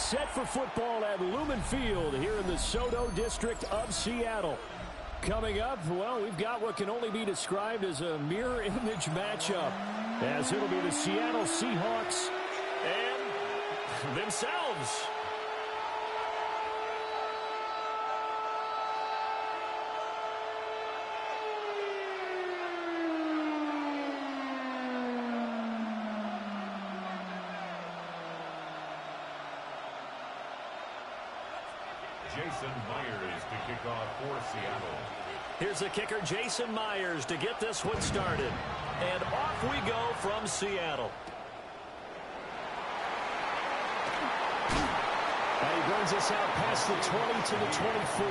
set for football at Lumen Field here in the SoDo district of Seattle. Coming up, well, we've got what can only be described as a mirror image matchup, as it'll be the Seattle Seahawks and themselves. Jason Myers to kick off for Seattle. Here's the kicker, Jason Myers, to get this one started. And off we go from Seattle. And he brings us out past the 20 to the 24.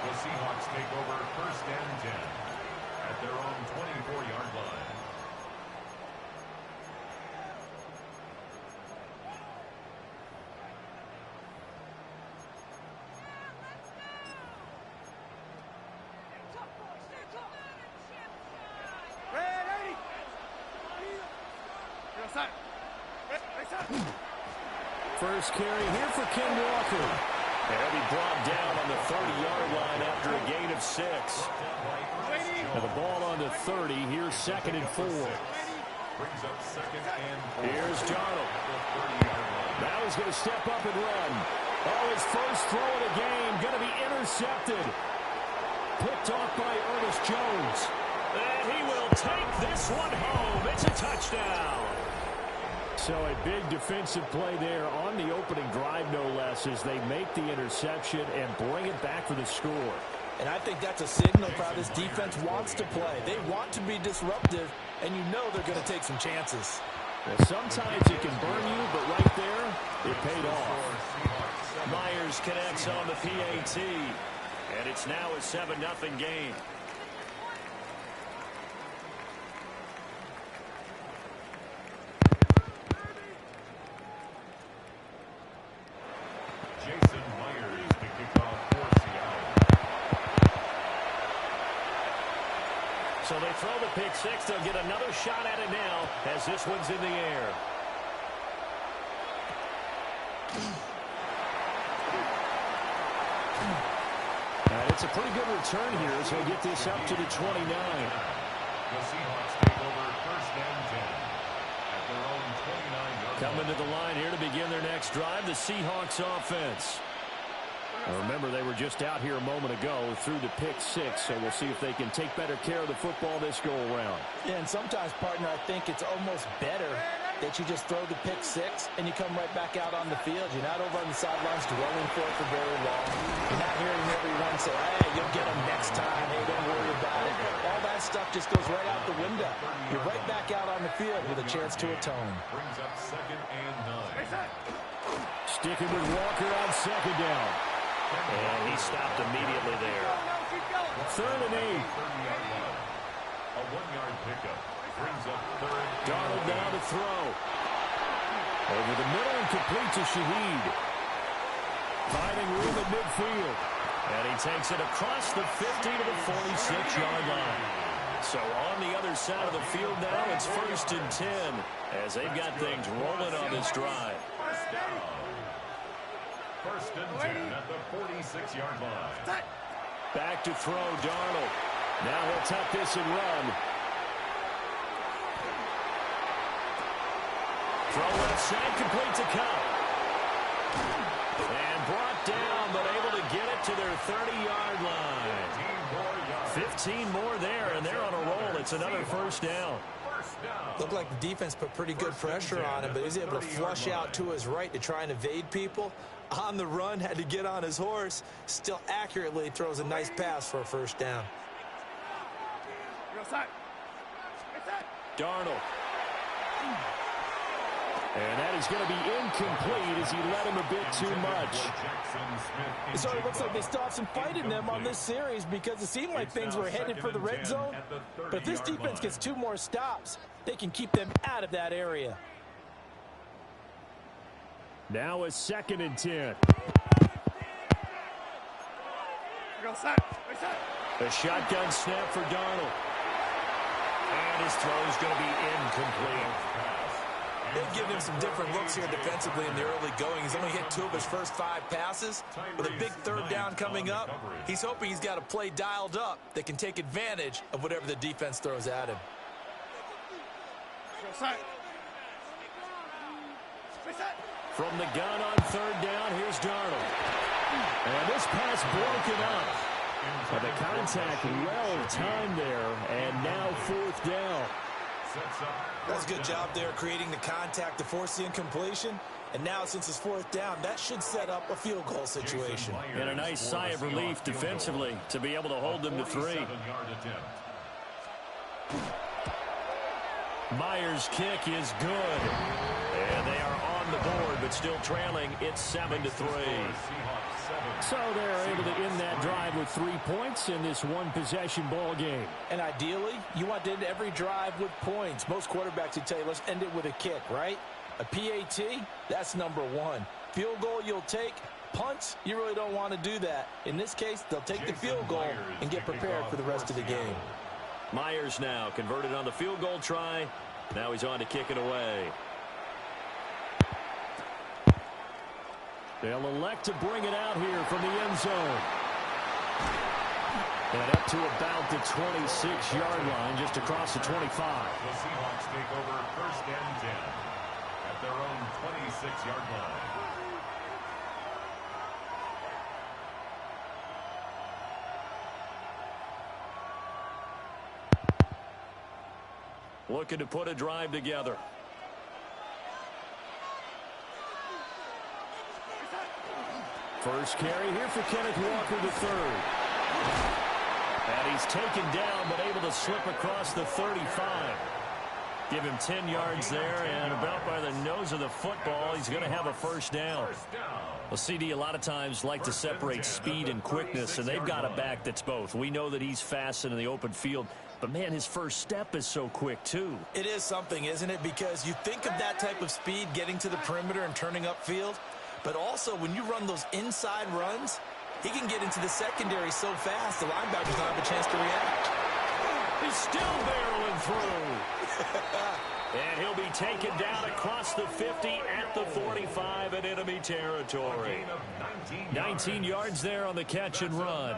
The Seahawks take over 1st and 10 at their own 24-yard line. First carry here for Ken Walker. And he'll be brought down on the 30-yard line after a gain of 6. And the ball on the 30. Here's 2nd and 4. Here's Darnold. Now he's going to step up and run. Oh, his first throw of the game going to be intercepted. Picked off by Ernest Jones. And he will take this one home. It's a touchdown. So a big defensive play there on the opening drive, no less, as they make the interception and bring it back for the score. And I think that's a signal for how this defense wants to play. They want to be disruptive, and you know they're going to take some chances. Well, sometimes it can burn you, but right there, it paid off. Myers connects on the PAT, and it's now a 7-0 game. Jason Myers to kick off for Seattle. So they throw the pick six. They'll get another shot at it now as this one's in the air. It's a pretty good return here as they get this up to the 29. The Seahawks take over 1st and 10 at their own 29-yard line. Coming to the line here to begin their next drive, the Seahawks offense. Now remember, they were just out here a moment ago through the pick six, so we'll see if they can take better care of the football this go-around. Yeah, and sometimes, partner, I think it's almost better that you just throw the pick six and you come right back out on the field. You're not over on the sidelines dwelling for it for very long. You're not hearing everyone say, hey, you'll get them next time. Hey, don't worry about it. All that stuff just goes right out the window. You're right back out on the field with a chance to atone. Brings up 2nd and 9. Sticking with Walker on 2nd down. And he stopped immediately there. 3rd and 8. A 1-yard pickup. Brings up 3rd. Darnold down to throw. Over the middle and complete to Shaheed. Finding room at midfield. And he takes it across the 50 to the 46-yard line. So on the other side of the field now, it's 1st and 10 as they've got things rolling on this drive. 1st and 10 at the 46-yard line. Back to throw, Darnold. Now he'll tuck this and run. Throw left side, complete to Cup. And brought down, but able to get it to their 30-yard line. 15 more there, and they're on a roll. It's another 1st down. Looked like the defense put pretty good pressure on him, but he was able to flush out to his right to try and evade people. On the run, had to get on his horse. Still accurately throws a nice pass for a 1st down. Darnold. And that is going to be incomplete as he let him a bit too much. So it looks like they still have some fight in them on this series because it seemed like things were headed for the red zone. But if this defense gets 2 more stops, they can keep them out of that area. Now a 2nd and 10. A shotgun snap for Darnold. And his throw is going to be incomplete. They've given him some different looks here defensively in the early going. He's only hit 2 of his first 5 passes. With a big third down coming up, he's hoping he's got a play dialed up that can take advantage of whatever the defense throws at him. From the gun on 3rd down, here's Darnold. And this pass broken up. But the contact well timed there, and now 4th down. That's a good job there creating the contact to force the incompletion. And now since it's 4th down, that should set up a field goal situation. And a nice sigh of relief defensively to be able to hold them to 3. Myers' kick is good. And they are on the board, but still trailing. It's 7-3. So they're able to end that drive with 3 points in this one-possession ball game. And ideally, you want to end every drive with points. Most quarterbacks would tell you, let's end it with a kick, right? A PAT, that's number 1. Field goal you'll take. Punts, you really don't want to do that. In this case, they'll take the field goal and get prepared for the rest of the game. Myers now converted on the field goal try. Now he's on to kick it away. They'll elect to bring it out here from the end zone. And up to about the 26-yard line, just across the 25. The Seahawks take over 1st and 10 at their own 26-yard line. Looking to put a drive together. First carry here for Kenneth Walker III. And he's taken down, but able to slip across the 35. Give him 10 yards there, and about by the nose of the football, he's going to have a 1st down. Well, CD a lot of times like to separate speed and quickness, and they've got a back that's both. We know that he's fast in the open field, but, man, his first step is so quick, too. It is something, isn't it? Because you think of that type of speed getting to the perimeter and turning upfield, but also when you run those inside runs, he can get into the secondary so fast the linebackers don't have a chance to react. He's still barreling through. And he'll be taken down across the 50 at the 45 in enemy territory. 19 yards there on the catch and run.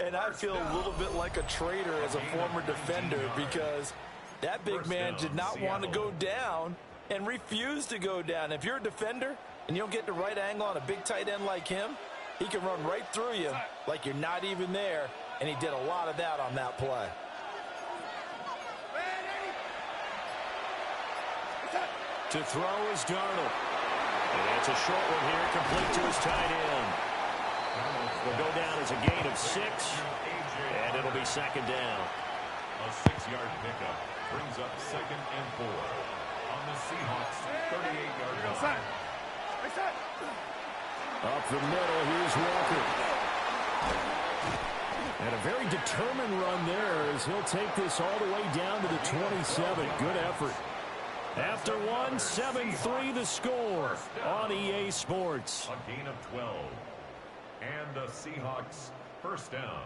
And I feel a little bit like a traitor as a former defender because that big man did not want to go down and refused to go down. If you're a defender and you don't get the right angle on a big tight end like him, he can run right through you like you're not even there, and he did a lot of that on that play. To throw is Darnold. And it's a short one here, complete to his tight end. Will go down as a gain of 6, and it'll be 2nd down. A 6-yard pickup brings up 2nd and 4 on the Seahawks 38-yard line. Up the middle, here's Walker. And a very determined run there as he'll take this all the way down to the 27. Good effort. After 1, 7-3 the score on EA Sports. A gain of 12. And the Seahawks 1st down.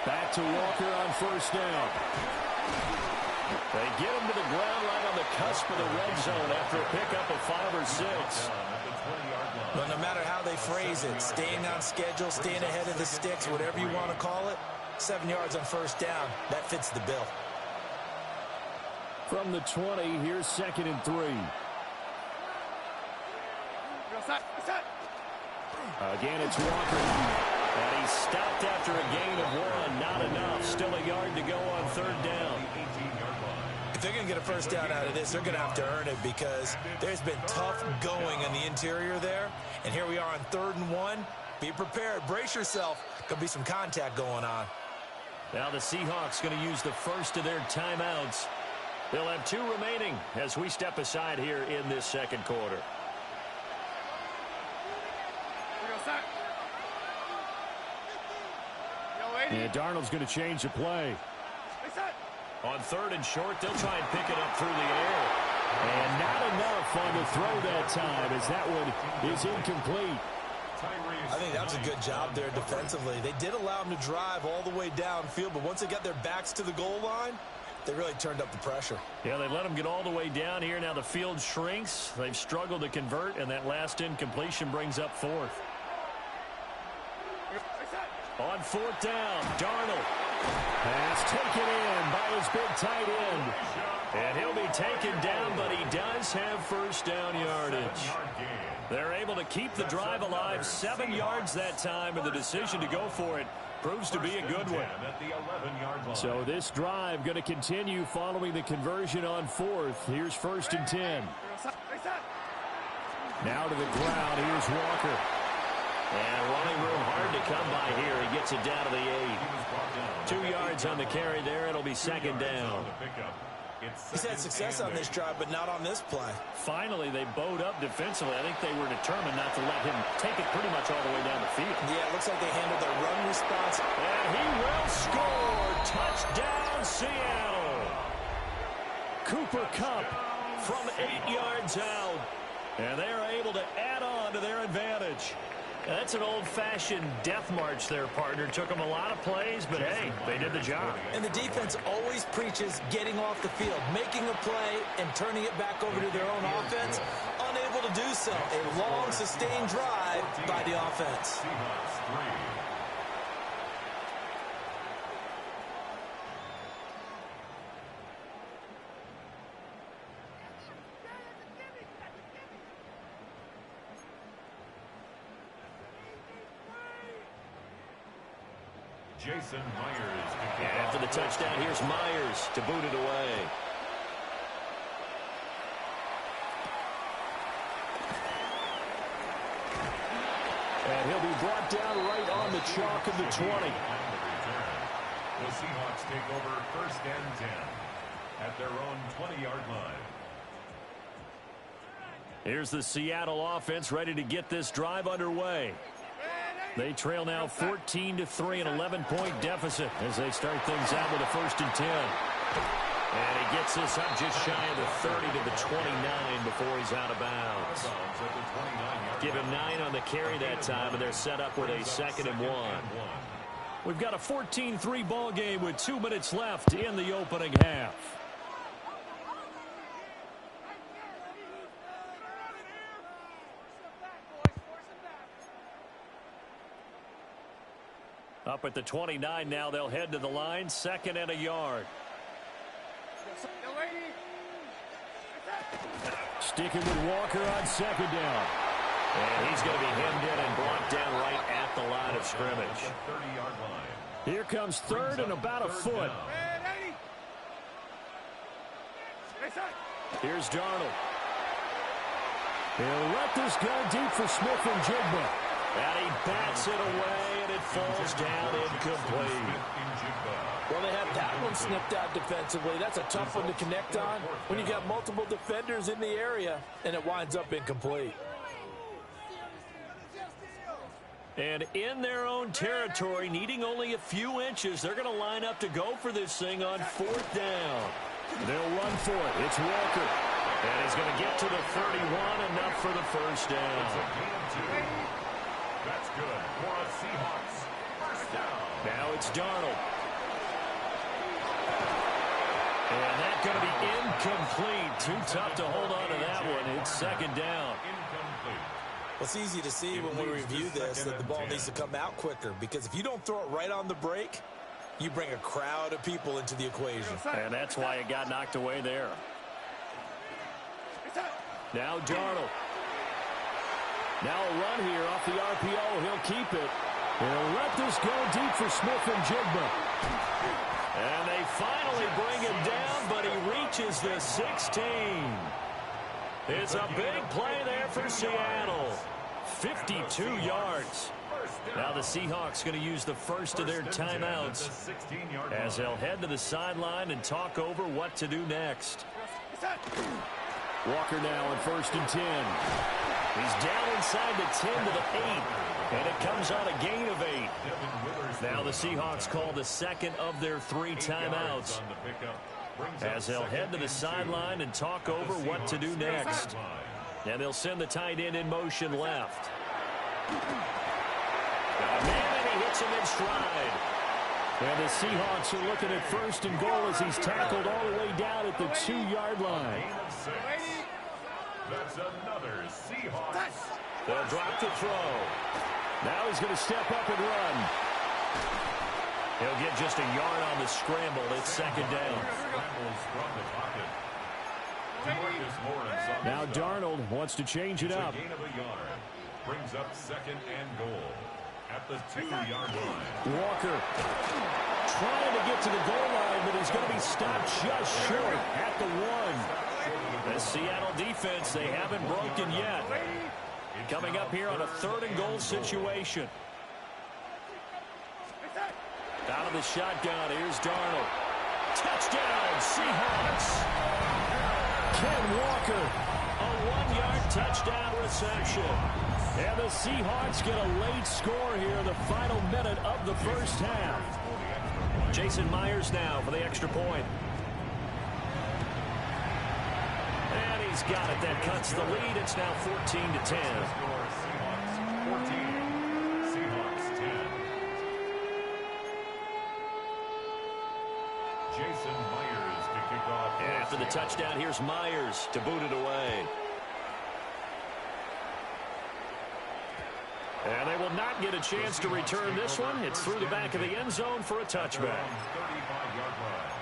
Back to Walker on 1st down. They get him to the ground right on the cusp of the red zone after a pickup of 5 or 6. But no matter how they phrase it, staying on schedule, staying ahead of the sticks, whatever you want to call it, 7 yards on 1st down, that fits the bill. From the 20, here's 2nd and 3. Again, it's Walker. And he's stopped after a gain of 1. Not enough. Still a yard to go on 3rd down. If they're going to get a 1st down out of this, they're going to have to earn it because there's been tough going in the interior there. And here we are on 3rd and 1. Be prepared. Brace yourself. Could be some contact going on. Now the Seahawks going to use the first of their timeouts. They'll have 2 remaining as we step aside here in this 2nd quarter. And Darnold's going to change the play. On 3rd and short, they'll try and pick it up through the air. And not enough on the throw that time as that one is incomplete. I think that's a good job there defensively. They did allow them to drive all the way downfield, but once they got their backs to the goal line, they really turned up the pressure. Yeah, they let them get all the way down here. Now the field shrinks. They've struggled to convert, and that last incompletion brings up 4th. On 4th down, Darnold. Pass taken in by his big tight end. And he'll be taken down, but he does have first down yardage. They're able to keep the drive alive, 7 yards that time, and the decision to go for it proves to be a good one. So this drive going to continue following the conversion on 4th. Here's 1st and 10. Now to the ground. Here's Walker. And running room hard to come by here. He gets it down to the 8. 2 yards on the carry there. It'll be 2nd down. He's had success on this drive, but not on this play. Finally, they bowed up defensively. I think they were determined not to let him take it pretty much all the way down the field. Yeah, it looks like they handled their run response. And he will score. Touchdown, Seattle. Cooper Kupp From 8 yards out. And they are able to add on to their advantage. That's an old-fashioned death march there, partner. Took them a lot of plays, but hey, they did the job. And the defense always preaches getting off the field, making a play, and turning it back over to their own offense. Unable to do so. A long, sustained drive by the offense. Jason Myers. After the touchdown, here's Myers to boot it away. And he'll be brought down right on the chalk of the 20. The Seahawks take over 1st and 10 at their own 20-yard line. Here's the Seattle offense ready to get this drive underway. They trail now 14-3, an 11-point deficit as they start things out with a 1st and 10. And he gets this up just shy of the 30 to the 29 before he's out of bounds. Give him 9 on the carry that time, and they're set up with a 2nd and 1. We've got a 14-3 ball game with 2 minutes left in the opening half. Up at the 29 now, they'll head to the line, 2nd and a yard. Sticking with Walker on 2nd down. And he's going to be hemmed in and brought down right at the line of scrimmage. Here comes 3rd and about a foot. Here's Darnold. He'll let this go deep for Smith and Jigba. And he bats it away, and it falls down incomplete. Well, they had that one snipped out defensively. That's a tough one to connect on when you got multiple defenders in the area, and it winds up incomplete. And in their own territory, needing only a few inches, they're going to line up to go for this thing on 4th down. They'll run for it. It's Walker. And he's going to get to the 31, enough for the 1st down. That's good for a Seahawks 1st down. Now it's Darnold. And that's going to be incomplete. Too tough to hold on to that one. It's 2nd down. Well, it's easy to see when we review this that the ball needs to come out quicker, because if you don't throw it right on the break, you bring a crowd of people into the equation. And that's why it got knocked away there. Now Darnold. Now a run here off the RPO. He'll keep it. He'll let this go deep for Smith and Jigba. And they finally bring him down, but he reaches the 16. It's a big play there for Seattle. 52 yards. Now the Seahawks going to use the first of their timeouts as they'll head to the sideline and talk over what to do next. Walker now on 1st and 10. He's down inside the 10 to the 8. And it comes on a gain of 8. Now the Seahawks call the second of their 3 timeouts, as they'll head to the sideline and talk over what to do next. And they'll send the tight end in motion left. And he hits him in stride. And the Seahawks are looking at 1st and goal as he's tackled all the way down at the 2-yard line. That's another Seahawks. They'll drop to throw. Now he's going to step up and run. He'll get just a yard on the scramble. It's 2nd down. Now Darnold wants to change it up. Gain of a yard. Brings up 2nd and goal at the 2-yard line. Walker trying to get to the goal line, but he's going to be stopped just short at the 1. The Seattle defense, they haven't broken yet. Coming up here on a 3rd and goal situation. Out of the shotgun, here's Darnold. Touchdown, Seahawks. Ken Walker, a 1-yard touchdown reception. And the Seahawks get a late score here in the final minute of the 1st half. Jason Myers now for the extra point. And he's got it. That cuts the lead. It's now 14-10. Seahawks 14. Seahawks 10. Jason Myers to kick off. And after the touchdown, here's Myers to boot it away. And they will not get a chance to return this one. It's through the back of the end zone for a touchback. 35-yard line.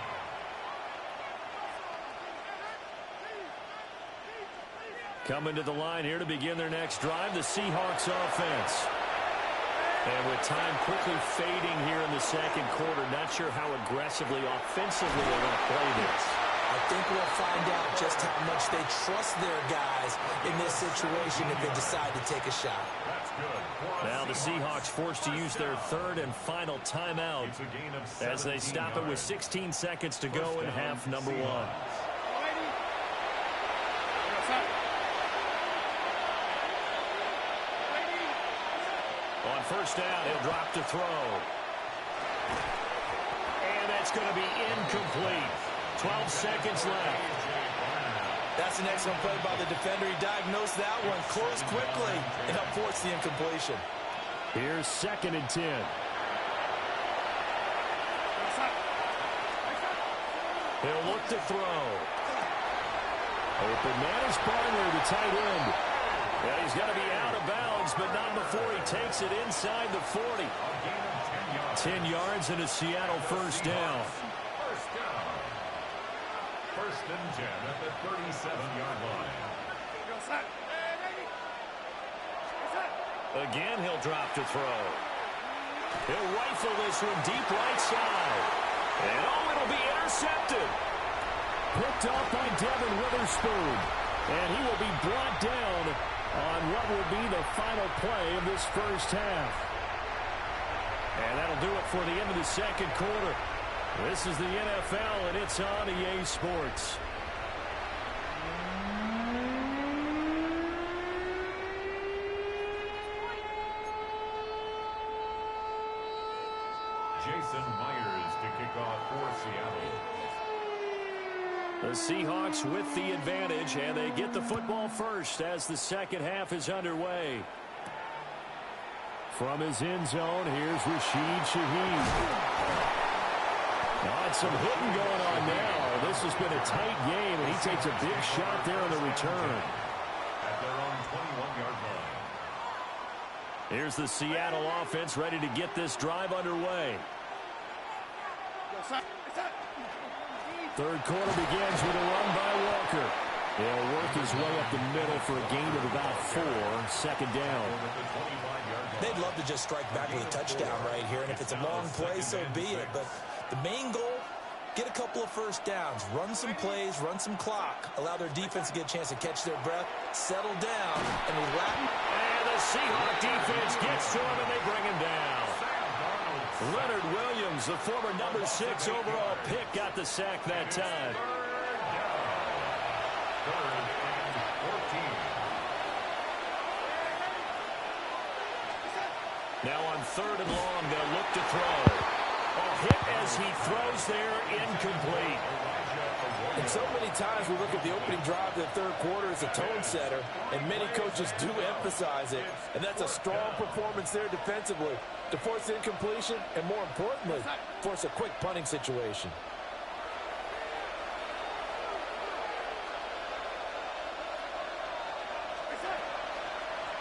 Coming to the line here to begin their next drive, the Seahawks offense. And with time quickly fading here in the 2nd quarter, not sure how aggressively, offensively they're going to play this. I think we'll find out just how much they trust their guys in this situation if they decide to take a shot. Now the Seahawks forced to use their 3rd and final timeout as they stop it with 16 seconds to go in half number 1. On 1st down, he'll drop to throw. And that's going to be incomplete. 12 seconds left. That's an excellent play by the defender. He diagnosed that one, closed quickly, and helped force the incompletion. Here's 2nd and 10. He'll look to throw. Open man is Barner, the tight end. Yeah, he's got to be out of bounds, but not before he takes it inside the 40. 10 yards and a Seattle 1st down. 1st and 10 at the 37-yard line. Again, he'll drop to throw. He'll rifle this one deep right side. And it'll be intercepted. Picked off by Devin Witherspoon. And he will be brought down on what will be the final play of this 1st half. And that'll do it for the end of the 2nd quarter. This is the NFL, and it's on EA Sports. Jason Myers to kick off for Seattle. The Seahawks with the advantage, and they get the football first as the 2nd half is underway. From his end zone, here's Rashid Shaheed. Got some hitting going on now. This has been a tight game, and he takes a big shot there on the return. At their own 21-yard line. Here's the Seattle offense ready to get this drive underway. 3rd quarter begins with a run by Walker. He'll work his way up the middle for a gain of about 4. 2nd down. They'd love to just strike back with a touchdown right here, and if it's a long play, so be it. But the main goal, get a couple of 1st downs, run some plays, run some clock, allow their defense to get a chance to catch their breath, settle down, and relax. And the Seahawks defense gets to him, and they bring him down. Leonard Williams, the former number 6 overall pick, got the sack that time. 3rd and 14. third and long. They'll look to throw. Hit as he throws there, incomplete. And so many times we look at the opening drive of the third quarter as a tone setter, and many coaches do emphasize it. And that's a strong performance there defensively to force incompletion and, more importantly, force a quick punting situation.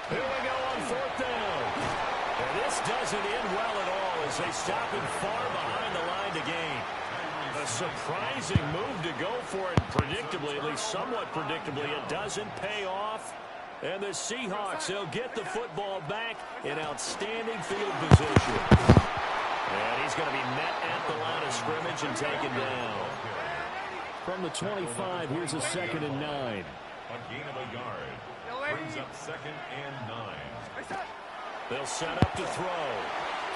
Here we go on fourth down. And this doesn't end well at all as they stop him far behind the line to gain. A surprising move to go for it, predictably, at least somewhat predictably. It doesn't pay off. And the Seahawks, they'll get the football back in outstanding field position. And he's going to be met at the line of scrimmage and taken down. From the 25, here's a 2nd and 9. A gain of a yard. Brings up 2nd and 9. They'll set up to throw.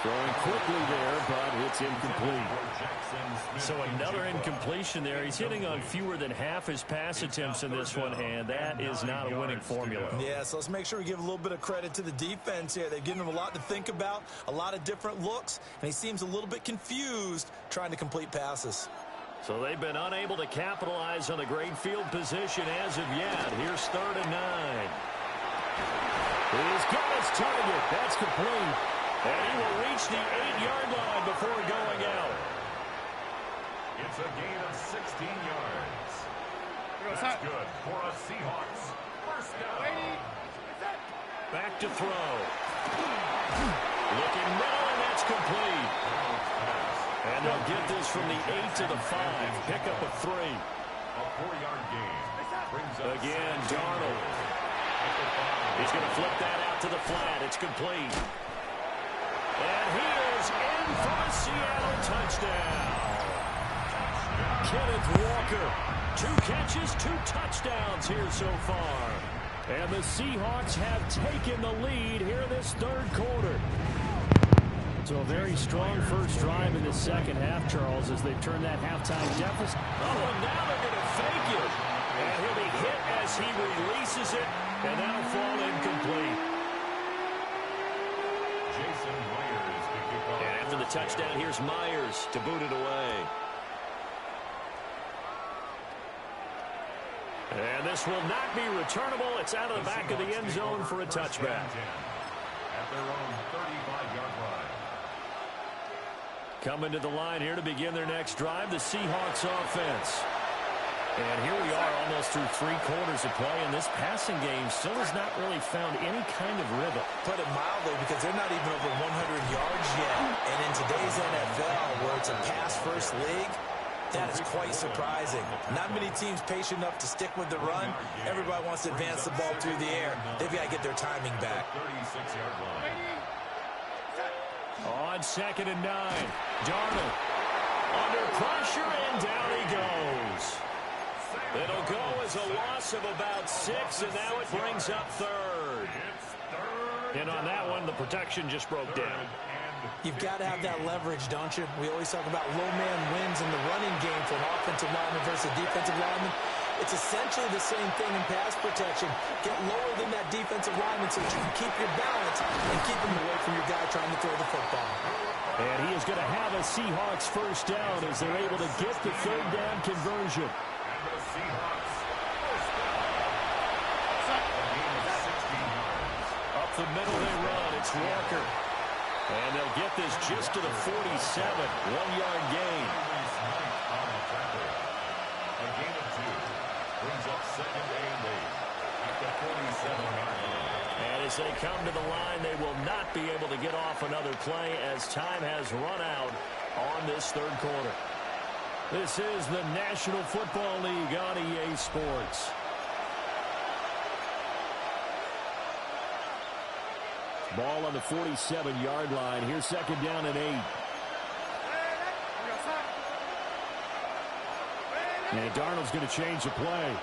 Throwing quickly there, but it's incomplete. So another incompletion there. He's hitting on fewer than half his pass attempts in this one, and that is not a winning formula. Yeah, so let's make sure we give a little bit of credit to the defense here. They've given him a lot to think about, a lot of different looks, and he seems a little bit confused trying to complete passes. So they've been unable to capitalize on the great field position as of yet. Here's 3rd and 9. He's got his target. That's complete. And he will reach the 8-yard line before going out. It's a gain of 16 yards. That's good for a Seahawks. First down. Back to throw. Looking middle, and that's complete. And they'll get this from the 8 to the 5. Pick up a 3. A 4-yard gain. Brings up Again, Darnold. He's going to flip that out to the flat. It's complete. And he is in for a Seattle touchdown. Kenneth Walker. 2 catches, 2 touchdowns here so far. And the Seahawks have taken the lead here in this third quarter. So a very strong first drive in the second half, Charles, as they've turned that halftime deficit. Oh, and now they're going to fake it. And he'll be hit as he releases it, and that'll fall incomplete. Jason Myers to kick off. And after the touchdown, here's Myers to boot it away. And this will not be returnable. It's out of the back of the end zone for a touchback. At their own 35-yard line. Coming to the line here to begin their next drive, the Seahawks offense. And here we are almost through 3 quarters of play, and this passing game still has not really found any kind of rhythm. Put it mildly, because they're not even over 100 yards yet. And in today's NFL, where it's a pass-first league, that is quite surprising. Not many teams patient enough to stick with the run. Everybody wants to advance the ball through the air. They've got to get their timing back. 36-yard line. On 2nd and 9, Darnold under pressure, and down he goes. It'll go as a loss of about 6, and now it brings up 3rd. And on that one, the protection just broke down. You've got to have that leverage, don't you? We always talk about low man wins in the running game for an offensive lineman versus a defensive lineman. It's essentially the same thing in pass protection. Get lower than that defensive lineman so that you can keep your balance and keep him away from your guy trying to throw the football. And he is going to have a Seahawks first down as they're able to get the 3rd down conversion. And the Seahawks first down. A gain of 16 yards. Up the middle they run. It's Walker. And they'll get this just to the 47. 1-yard gain. A gain of 2. Brings up 2nd and 8 at the 47-yard line. And as they come to the line, they will not be able to get off another play as time has run out on this third quarter. This is the National Football League on EA Sports. Ball on the 47-yard line. Here's 2nd down and 8. And Darnold's going to change the play.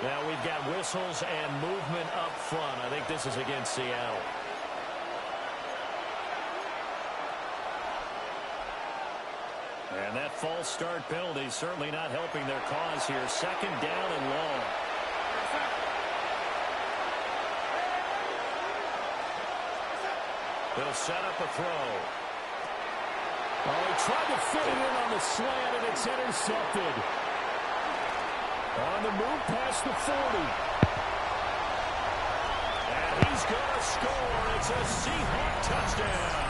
Now we've got whistles and movement up front. I think this is against Seattle. And that false start penalty certainly not helping their cause here. 2nd down and long. They'll set up a throw. Oh, he tried to fit it in on the slant, and it's intercepted. On the move past the 40. And he's going to score. It's a Seahawk touchdown.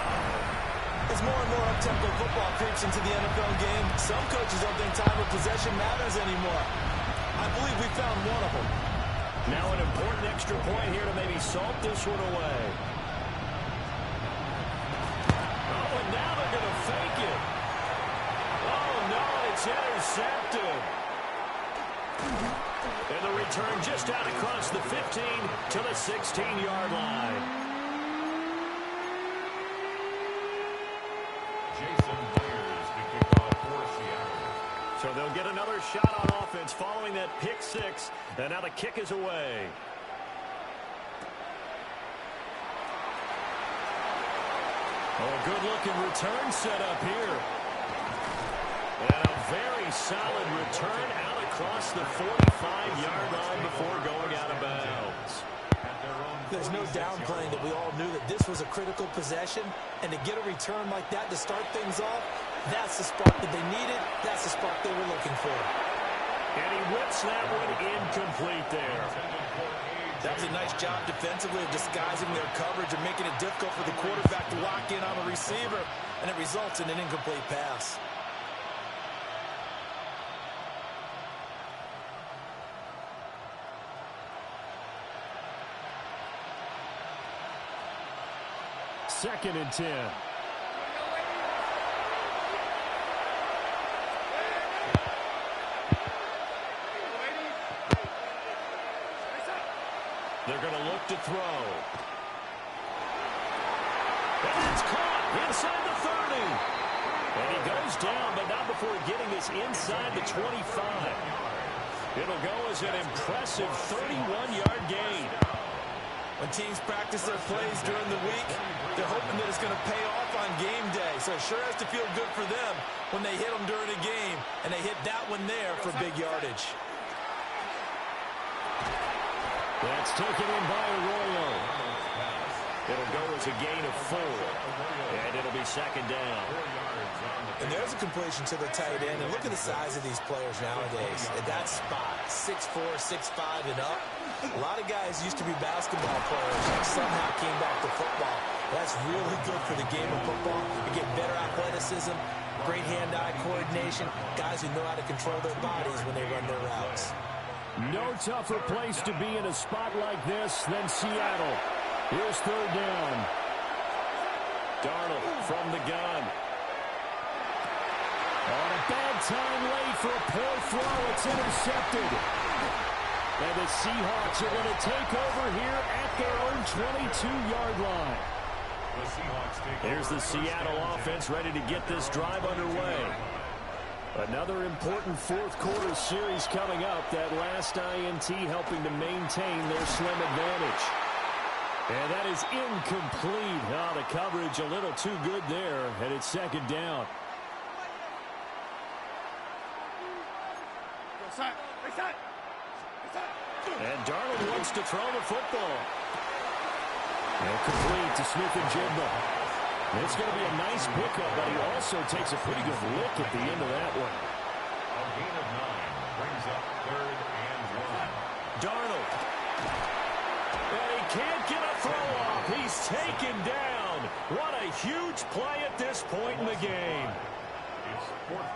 As more and more up-tempo football creeps into the NFL game, some coaches don't think time of possession matters anymore. I believe we found one of them. Now an important extra point here to maybe salt this one away. Oh, and now they're going to fake it. Oh, no, it's intercepted. And the return just out across the 15 to the 16-yard line. So they'll get another shot on offense following that pick six. And now the kick is away. Oh, good-looking return set up here. And a very solid return out across the 45-yard line before going out of bounds. There's no downplaying that we all knew that this was a critical possession, and to get a return like that to start things off, that's the spark that they needed. That's the spark they were looking for. And he whips that one incomplete there. That was a nice job defensively of disguising their coverage and making it difficult for the quarterback to lock in on a receiver, and it results in an incomplete pass. Second and 10. They're going to look to throw. And it's caught inside the 30. And he goes down, but not before getting this inside the 25. It'll go as an impressive 31-yard gain. When teams practice their plays during the week, they're hoping that it's going to pay off on game day. So it sure has to feel good for them when they hit them during a game, and they hit that one there for big yardage. That's taken in by Arroyo. It'll go as a gain of 4, and it'll be second down. And there's a completion to the tight end. And look at the size of these players nowadays. At that spot, 6'4", 6'5", and up. A lot of guys used to be basketball players and somehow came back to football. That's really good for the game of football. You get better athleticism, great hand-eye coordination, guys who know how to control their bodies when they run their routes. No tougher place to be in a spot like this than Seattle. Here's third down. Darnold from the gun. On a bad time late for a poor throw. It's intercepted. And the Seahawks are going to take over here at their own 22-yard line. Here's the Seattle offense ready to get this drive underway. Another important fourth quarter series coming up. That last INT helping to maintain their slim advantage. And that is incomplete. Oh, the coverage a little too good there. And it's second down. And Darnold wants to throw the football. And complete to Smith-Njigba. It's going to be a nice pickup, but he also takes a pretty good lick at the end of that one. A gain of 9 brings up 3rd and 1. Darnold. And he can't get a throw off. He's taken down. What a huge play at this point in the game.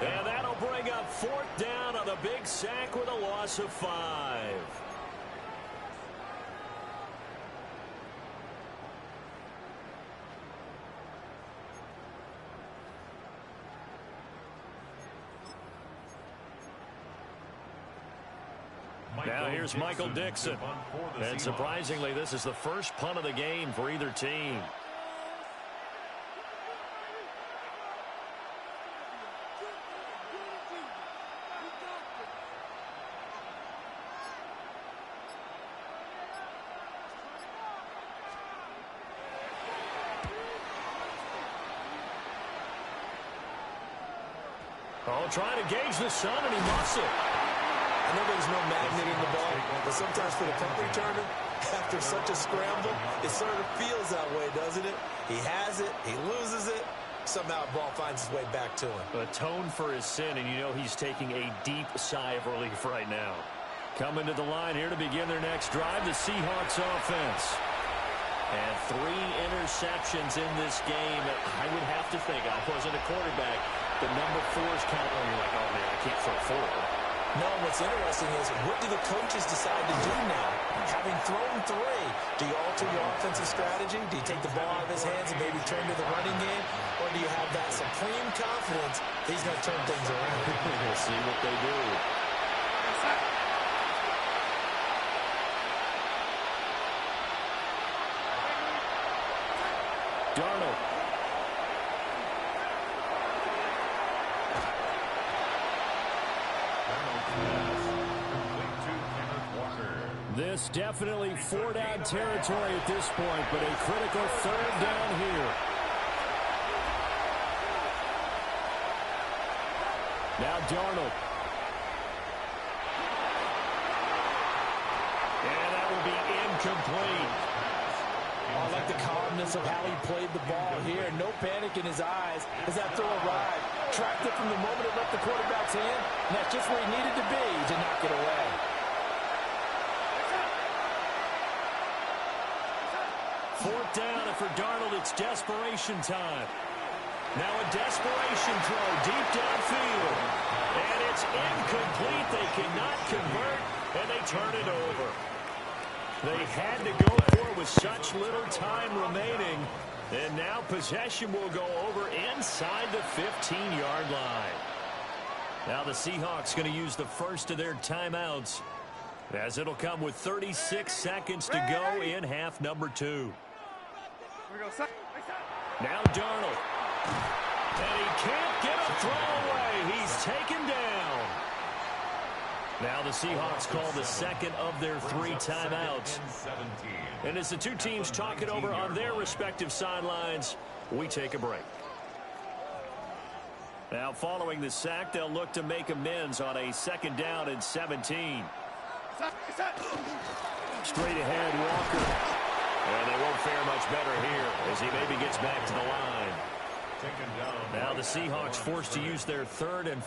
And that'll bring up 4th down on the big sack with a loss of 5. Now here's Michael Dixon. And surprisingly, this is the first punt of the game for either team. Oh, trying to gauge the sun, and he muffs it. I know there's no magnet in the ball, but sometimes for the punt returner, After such a scramble, it sort of feels that way, doesn't it? He has it, he loses it. Somehow the ball finds its way back to him. Atone for his sin, and you know he's taking a deep sigh of relief right now. Coming to the line here to begin their next drive, the Seahawks offense. And 3 interceptions in this game. I would have to think, I wasn't a quarterback, the number 4's kind of, you're like, oh man, I can't throw 4. No, what's interesting is, what do the coaches decide to do now? Having thrown 3, do you alter your offensive strategy? Do you take the ball out of his hands and maybe turn to the running game? Or do you have that supreme confidence that he's going to turn things around? We'll see what they do. Darnold. This definitely 4-down territory at this point, but a critical 3rd down here. Now Darnold. And that will be incomplete. I like the calmness of how he played the ball here. No panic in his eyes as that throw arrived. Tracked it from the moment it left the quarterback's hand, and that's just where he needed to be to knock it away. Fourth down, and for Darnold, it's desperation time. Now a desperation throw deep downfield. And it's incomplete. They cannot convert, and they turn it over. They had to go for it with such little time remaining. And now possession will go over inside the 15-yard line. Now the Seahawks going to use the first of their timeouts, as it'll come with 36 seconds to go in half number 2. Now Darnold. And he can't get a throw away. He's taken down. Now the Seahawks call the second of their 3 timeouts. And as the two teams talk it over on their respective sidelines, we take a break. Now following the sack, they'll look to make amends on a 2nd down and 17. Straight ahead, Walker. And they won't fare much better here as he maybe gets back to the line. Now the Seahawks forced to use their 3rd and